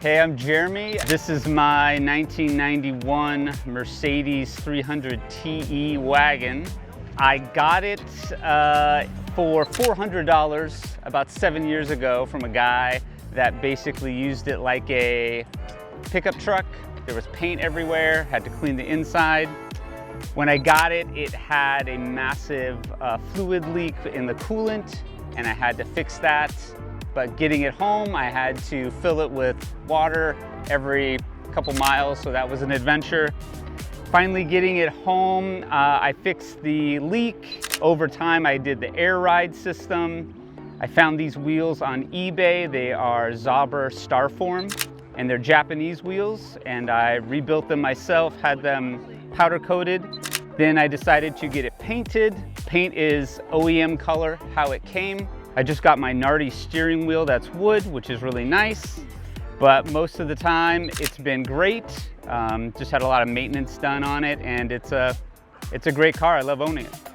Hey, I'm Jeremy. This is my 1991 Mercedes 300TE Wagon. I got it for $400 about 7 years ago from a guy that basically used it like a pickup truck. There was paint everywhere, had to clean the inside. When I got it, it had a massive fluid leak in the coolant, and I had to fix that. But getting it home, I had to fill it with water every couple miles, so that was an adventure. Finally getting it home, I fixed the leak. Over time, I did the air ride system. I found these wheels on eBay. They are Zauber Starform, and they're Japanese wheels, and I rebuilt them myself, had them powder coated. Then I decided to get it painted. Paint is OEM color, how it came. I just got my Nardi steering wheel that's wood, which is really nice. But most of the time, it's been great. Just had a lot of maintenance done on it, and it's a great car. I love owning it.